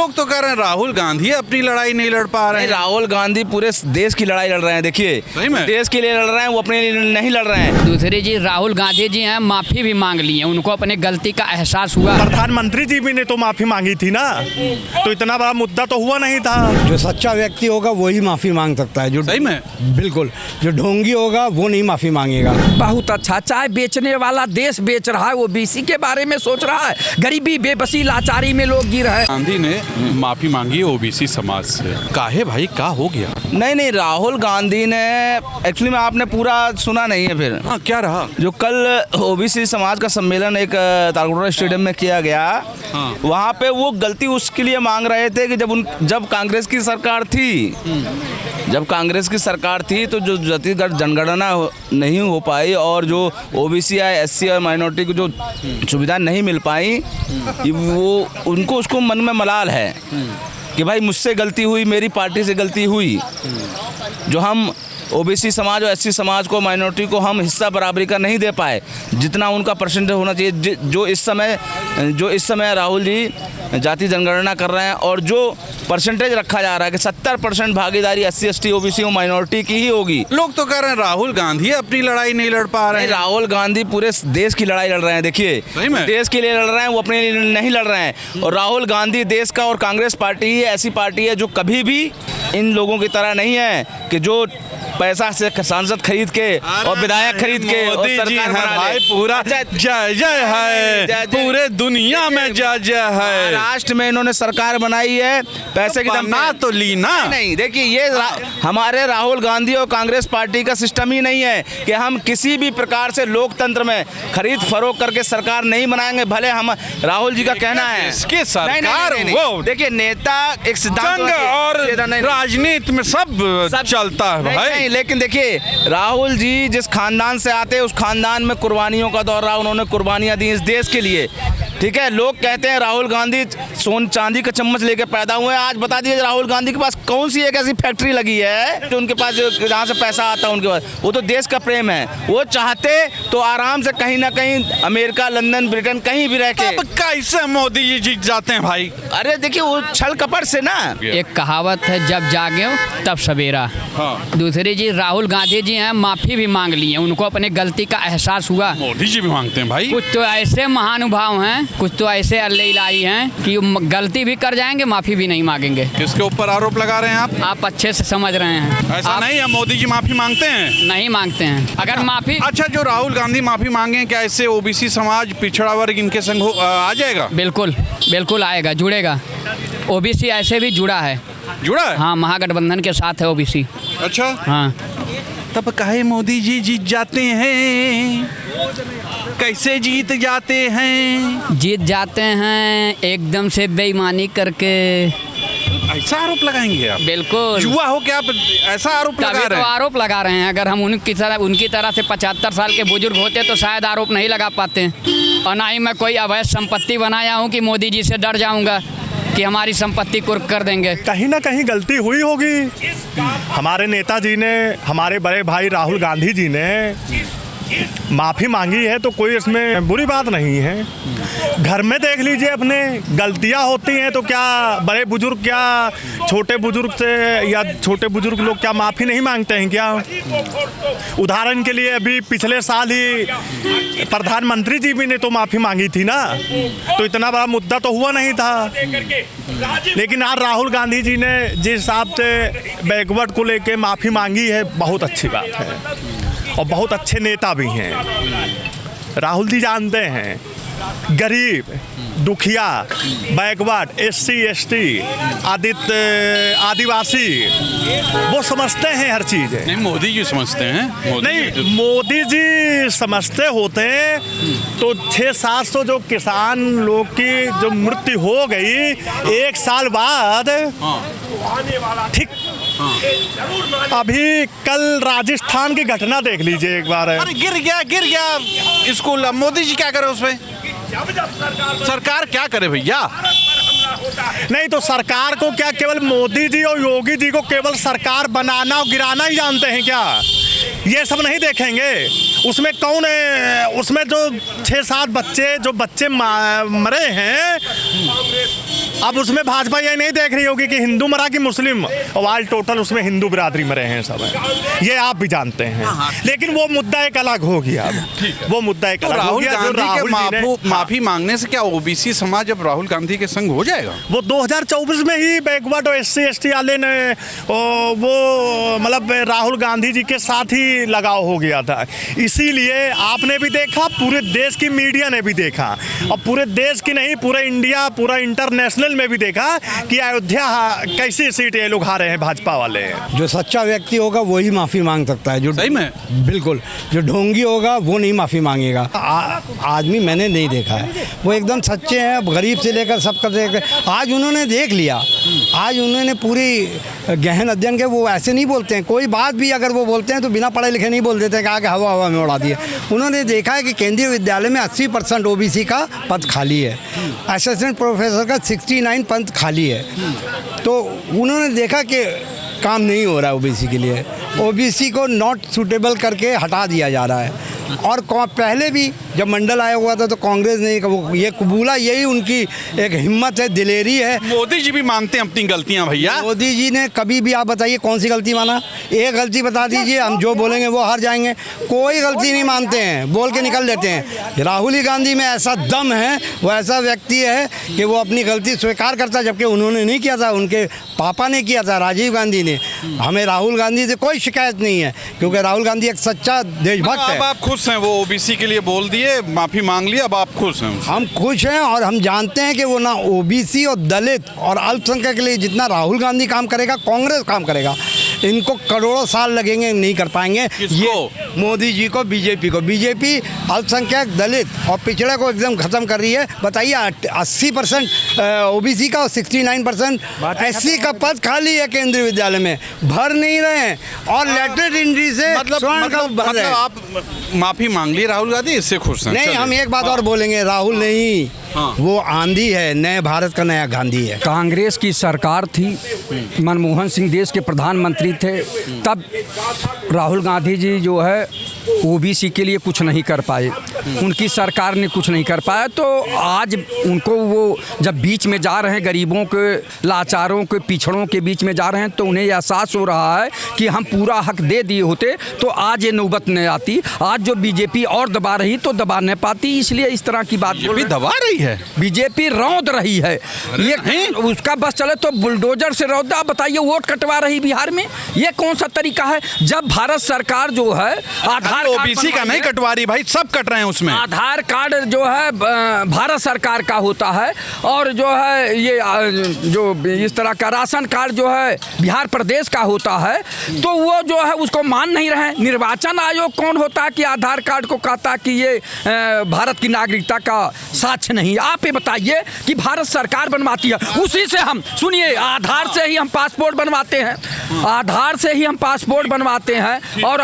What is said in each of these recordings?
लोग तो कह रहे हैं राहुल गांधी अपनी लड़ाई नहीं लड़ पा रहे हैं। राहुल गांधी पूरे देश की लड़ाई लड़ रहे हैं। देखिए देश के लिए लड़ रहे हैं, वो अपने लिए नहीं लड़ रहे हैं। दूसरी जी राहुल गांधी जी हैं, माफी भी मांग ली है, उनको अपने गलती का एहसास हुआ। प्रधानमंत्री जी भी ने तो माफी मांगी थी ना, तो इतना बड़ा मुद्दा तो हुआ नहीं था। जो सच्चा व्यक्ति होगा वही माफी मांग सकता है। जो सही में बिल्कुल, जो ढोंगी होगा वो नहीं माफी मांगेगा। बहुत अच्छा, चाय बेचने वाला देश बेच रहा है, वो बीसी के बारे में सोच रहा है। गरीबी, बेबसी, लाचारी में लोग गिर रहे। गांधी ने माफी मांगी ओबीसी समाज से, काहे भाई का हो गया? नहीं, राहुल गांधी ने एक्चुअली में आपने पूरा सुना नहीं है। फिर हाँ, क्या रहा? जो कल ओबीसी समाज का सम्मेलन एक तालकोटरा स्टेडियम में किया गया, वहाँ पे वो गलती उसके लिए मांग रहे थे कि जब कांग्रेस की सरकार थी, तो जो छत्तीसगढ़ जनगणना नहीं हो पाई और जो ओबीसी या एससी और माइनॉरिटी को जो सुविधा नहीं मिल पाई, वो उनको उसको मन में मलाल है कि भाई मुझसे गलती हुई, मेरी पार्टी से गलती हुई। जो हम ओबीसी समाज और एससी समाज को, माइनॉरिटी को हम हिस्सा बराबरी का नहीं दे पाए जितना उनका परसेंटेज होना चाहिए। जो इस समय राहुल जी जाति जनगणना कर रहे हैं और जो परसेंटेज रखा जा रहा है कि 70% भागीदारी एससी एसटी ओबीसी और माइनॉरिटी की ही होगी। लोग तो कह रहे हैं राहुल गांधी अपनी लड़ाई नहीं लड़ पा रहे हैं। राहुल गांधी पूरे देश की लड़ाई लड़ रहे हैं। देखिए देश के लिए लड़ रहे हैं, वो अपने लिए नहीं लड़ रहे हैं। और राहुल गांधी देश का और कांग्रेस पार्टी ही ऐसी पार्टी है जो कभी भी इन लोगों की तरह नहीं है कि जो पैसा से सांसद खरीद के और विधायक खरीद के और सरकार बना ले। पूरा जय जय है, पूरे दुनिया में जय जय है। महाराष्ट्र में इन्होंने सरकार बनाई है, पैसे की बना तो ली ना। नहीं, देखिए ये हमारे राहुल गांधी और कांग्रेस पार्टी का सिस्टम ही नहीं है कि हम किसी भी प्रकार से लोकतंत्र में खरीद फरोख्त करके सरकार नहीं बनाएंगे। भले हम राहुल जी का कहना है इसके सरकार वो देखिए नेता एक सिद्धांत और राजनीति में सब चलता है भाई। लेकिन देखिए राहुल जी जिस खानदान से आते हैं उस खानदान में कुर्बानियों का दौर रहा, उन्होंने कुर्बानियां दी इस देश के लिए। ठीक है, लोग कहते हैं राहुल गांधी सोन चांदी का चम्मच लेके पैदा हुए हैं। आज बता दीजिए राहुल गांधी के पास कौन सी एक ऐसी फैक्ट्री लगी है जो उनके पास, जहाँ से पैसा आता है उनके पास? वो तो देश का प्रेम है। वो चाहते तो आराम से कहीं ना कहीं अमेरिका, लंदन, ब्रिटेन कहीं भी रह के। अब कैसे मोदी जी जीत जाते हैं भाई? अरे देखिए वो छल कपट से ना। एक कहावत है, जब जागे तब सवेरा। हाँ। दूसरी जी राहुल गांधी जी हैं, माफी भी मांग ली है, उनको अपने गलती का एहसास हुआ। मोदी जी भी मांगते हैं भाई। कुछ तो ऐसे महानुभाव हैं, कुछ तो ऐसे अल्लाह इलाही हैं कि गलती भी कर जाएंगे, माफी भी नहीं मांगेंगे। किसके ऊपर आरोप लगा रहे हैं आप अच्छे से समझ रहे हैं। ऐसा नहीं है, मोदी जी माफी मांगते हैं? नहीं मांगते हैं। अगर माफी, अच्छा, जो राहुल गांधी माफी मांगे, क्या इससे ओबीसी समाज, पिछड़ा वर्ग इनके संग आ जाएगा? बिल्कुल बिल्कुल आएगा, जुड़ेगा। ओबीसी ऐसे भी जुड़ा है। जुड़ा है? हाँ, महागठबंधन के साथ है ओबीसी। अच्छा, हाँ। तब काहे मोदी जी जीत जाते हैं? कैसे जीत जाते हैं? जीत जाते हैं एकदम से बेईमानी करके। ऐसा आरोप लगाएंगे आप? बिल्कुल। युवा हो क्या आप ऐसा आरोप लगा तभी रहे तो हैं? आरोप लगा रहे हैं। अगर हम उनकी तरह से 75 साल के बुजुर्ग होते तो शायद आरोप नहीं लगा पाते। और ना ही मैं कोई अवैध संपत्ति बनाया हूँ कि मोदी जी से डर जाऊँगा कि हमारी संपत्ति कुर्क कर देंगे। कहीं ना कहीं गलती हुई होगी। हमारे नेताजी ने, हमारे बड़े भाई राहुल गांधी जी ने माफ़ी मांगी है तो कोई इसमें बुरी बात नहीं है। घर में देख लीजिए, अपने गलतियां होती हैं तो क्या बड़े बुजुर्ग, क्या छोटे बुजुर्ग से या छोटे बुजुर्ग लोग क्या माफ़ी नहीं मांगते हैं क्या? उदाहरण के लिए अभी पिछले साल ही प्रधानमंत्री जी भी ने तो माफ़ी मांगी थी ना, तो इतना बड़ा मुद्दा तो हुआ नहीं था। लेकिन आज राहुल गांधी जी ने जिस हिसाब से बैकवर्ड को लेके माफ़ी मांगी है, बहुत अच्छी बात है और बहुत अच्छे नेता भी हैं। राहुल जी जानते हैं गरीब, दुखिया, बैकवर्ड, एससी एसटी, आदिवासी, वो समझते हैं हर चीज़। नहीं, मोदी जी समझते हैं। मोदी जी समझते होते हैं तो 600-700 जो किसान लोग की जो मृत्यु हो गई 1 साल बाद, ठीक। अभी कल राजस्थान की घटना देख लीजिए एक बार। अरे गिर गया स्कूल। अब मोदी जी क्या करे उसमें? सरकार क्या करे भैया? नहीं तो सरकार को क्या केवल मोदी जी और योगी जी को केवल सरकार बनाना और गिराना ही जानते हैं क्या? ये सब नहीं देखेंगे? उसमें कौन है? उसमें जो 6-7 बच्चे मरे हैं, अब उसमें भाजपा ये नहीं देख रही होगी कि हिंदू मरा कि मुस्लिम, और ऑल टोटल उसमें हिंदू बिरादरी मरे हैं सब, ये आप भी जानते हैं। लेकिन वो मुद्दा एक अलग हो गया, वो मुद्दा एक अलग हो राहुल गया। जो गांधी राहुल जी ने माफी मांगने से क्या ओबीसी समाज अब राहुल गांधी के संग हो जाएगा? वो 2024 में ही बैकवर्ड और SC/ST वाले ने वो मतलब राहुल गांधी जी के साथ ही लगाव हो गया था। इसीलिए आपने भी देखा, पूरे देश की मीडिया ने भी देखा, और पूरे देश की नहीं, पूरे इंडिया, पूरा इंटरनेशनल में भी देखा कि अयोध्या कैसी सीट ये लोग हारे हैं भाजपा वाले। जो सच्चा व्यक्ति होगा वही माफ़ी मांग सकता है। जो सही में? बिल्कुल। जो ढोंगी होगा वो नहीं माफ़ी मांगेगा। आदमी मैंने नहीं देखा है, वो एकदम सच्चे हैं, गरीब से लेकर सबका लेकर। आज उन्होंने देख लिया, आज उन्होंने पूरी गहन अध्ययन के, वो ऐसे नहीं बोलते हैं, कोई बात भी अगर वो बोलते हैं तो बिना पढ़े लिखे नहीं बोल देते हैं, कहा कि हवा हवा में उड़ा दिए। उन्होंने देखा है कि केंद्रीय विद्यालय में 80% OBC का पद खाली है, असिस्टेंट प्रोफेसर का 69 पद खाली है। तो उन्होंने देखा कि काम नहीं हो रहा है OBC के लिए, OBC को नॉट सूटेबल करके हटा दिया जा रहा है। और पहले भी जब मंडल आया हुआ था तो कांग्रेस ने ये कबूला, यही उनकी एक हिम्मत है, दिलेरी है। मोदी जी भी मानते हैं अपनी गलतियां भैया। मोदी जी ने कभी भी, आप बताइए कौन सी गलती माना? एक गलती बता दीजिए, हम जो बोलेंगे वो हार जाएंगे। कोई गलती नहीं मानते हैं, बोल के निकल देते हैं। राहुल गांधी में ऐसा दम है, वो ऐसा व्यक्ति है कि वो अपनी गलती स्वीकार करता है, जबकि उन्होंने नहीं किया था, उनके पापा ने किया था, राजीव गांधी ने। हमें राहुल गांधी से कोई शिकायत नहीं है, क्योंकि राहुल गांधी एक सच्चा देशभक्त है। अब आप खुश हैं, वो ओबीसी के लिए बोल दिए, माफी मांग लिया, अब आप खुश हैं? हम खुश हैं, और हम जानते हैं कि वो ना OBC और दलित और अल्पसंख्यक के लिए जितना राहुल गांधी काम करेगा, कांग्रेस काम करेगा। इनको करोड़ों साल लगेंगे, नहीं कर पाएंगे। किसको? मोदी जी को, बीजेपी को। बीजेपी अल्पसंख्यक, दलित और पिछड़े को एकदम खत्म कर रही है। बताइए 80% OBC का और 69% SC का पद खाली है केंद्रीय विद्यालय में, भर नहीं रहे हैं, और लेटेड एंट्री से स्वर्ण का भर रहे हैं। आप माफी मांग ली राहुल गांधी, इससे खुश हैं? नहीं, हम एक बात और बोलेंगे, राहुल नहीं, वो आंधी है, नए भारत का नया गांधी है। कांग्रेस की सरकार थी, मनमोहन सिंह देश के प्रधानमंत्री थे, तब राहुल गांधी जी जो है OBC के लिए कुछ नहीं कर पाए, उनकी सरकार ने कुछ नहीं कर पाया। तो आज उनको वो जब बीच में जा रहे हैं, गरीबों के, लाचारों के, पिछड़ों के बीच में जा रहे हैं, तो उन्हें एहसास हो रहा है कि हम पूरा हक दे दिए होते तो आज ये नौबत नहीं आती। आज जो बीजेपी और दबा रही तो दबा नहीं पाती, इसलिए इस तरह की बात भी दबा रही है। बीजेपी रौंद रही है, ये उसका बस चले तो बुलडोजर से रौदा। आप बताइए, वोट कटवा रही बिहार में, ये कौन सा तरीका है? जब भारत सरकार जो है आधार OBC का नहीं कटवा रही भाई, सब कट रहे हैं उसमें। आधार कार्ड जो है भारत सरकार का होता है, और जो है ये जो इस तरह का राशन कार्ड जो है बिहार प्रदेश का होता है, तो वो जो है उसको मान नहीं रहे। निर्वाचन आयोग कौन होता है कि आधार कार्ड को कहता कि ये भारत की नागरिकता का साक्ष्य नहीं? आप ये बताइए कि भारत सरकार बनवाती है, उसी से हम, सुनिए, आधार से ही हम पासपोर्ट बनवाते हैं, आधार से ही हम पासपोर्ट बनवाते हैं, और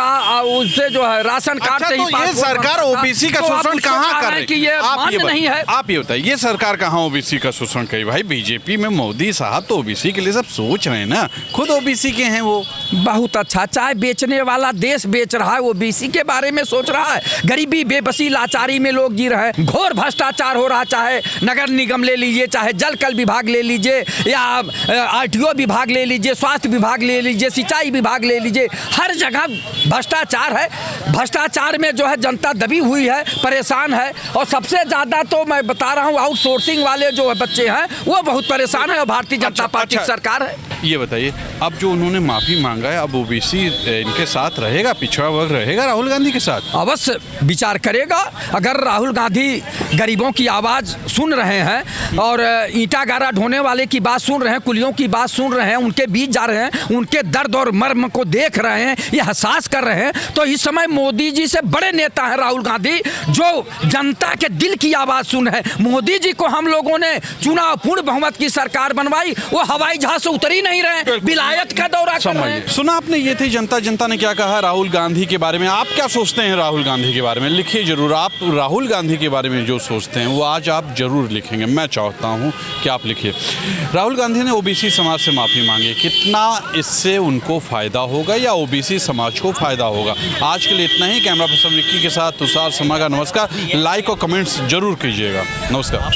उससे जो है राशन कार्ड से ही तो ये सरकार OBC का शोषण कहाँ कर रही है कि ये मान्य नहीं है? आप ये बताइए, ये सरकार कहाँ OBC का शोषण करी? भाई बीजेपी में मोदी साहब तो OBC के लिए सब सोच रहे हैं ना, खुद OBC के हैं वो। बहुत अच्छा, चाय बेचने वाला देश बेच रहा है, OBC के बारे में सोच रहा है। गरीबी, बेबसी, लाचारी में लोग जी रहे हैं, घोर भ्रष्टाचार हो रहा, चाहे नगर निगम ले लीजिए, चाहे जल कल विभाग ले लीजिए, या RTO विभाग ले लीजिए, स्वास्थ्य विभाग ले लीजिए, सिंचाई विभाग ले लीजिए, हर जगह भ्रष्टाचार है। भ्रष्टाचार में जो है जनता दबी हुई है, परेशान है, और सबसे ज़्यादा तो मैं बता रहा हूँ आउटसोर्सिंग वाले जो बच्चे हैं वो बहुत परेशान है, और भारतीय जनता पार्टी की सरकार है। ये बताइए, अब जो उन्होंने माफी मांगा है, अब OBC इनके साथ रहेगा, पिछड़ा वर्ग रहेगा राहुल गांधी के साथ? अवश्य विचार करेगा। अगर राहुल गांधी गरीबों की आवाज़ सुन रहे हैं, और ईंटा गारा ढोने वाले की बात सुन रहे हैं, कुलियों की बात सुन रहे हैं, उनके बीच जा रहे हैं, उनके दर्द और मर्म को देख रहे हैं, ये एहसास कर रहे हैं, तो इस समय मोदी जी से बड़े नेता हैं राहुल गांधी, जो जनता के दिल की आवाज़ सुन है। मोदी जी को हम लोगों ने चुनाव पूर्ण बहुमत की सरकार बनवाई, वो हवाई जहाज से उतर ही नहीं रहे, विलायत का दौरा कर रहे हैं। सुना आपने, ये थी जनता ने क्या कहा राहुल गांधी के बारे में। आप क्या सोचते हैं राहुल गांधी के बारे में? लिखिए जरूर, आप राहुल गांधी के बारे में जो सोचते हैं वो आज आप जरूर लिखेंगे, मैं चाहता हूं कि आप लिखिए। राहुल गांधी ने OBC समाज से माफ़ी मांगी, कितना इससे उनको फ़ायदा होगा या OBC समाज को फ़ायदा होगा? आज के लिए इतना ही। कैमरा पर्सन विक्की के साथ तुषार समागा, नमस्कार। लाइक और कमेंट्स जरूर कीजिएगा, नमस्कार।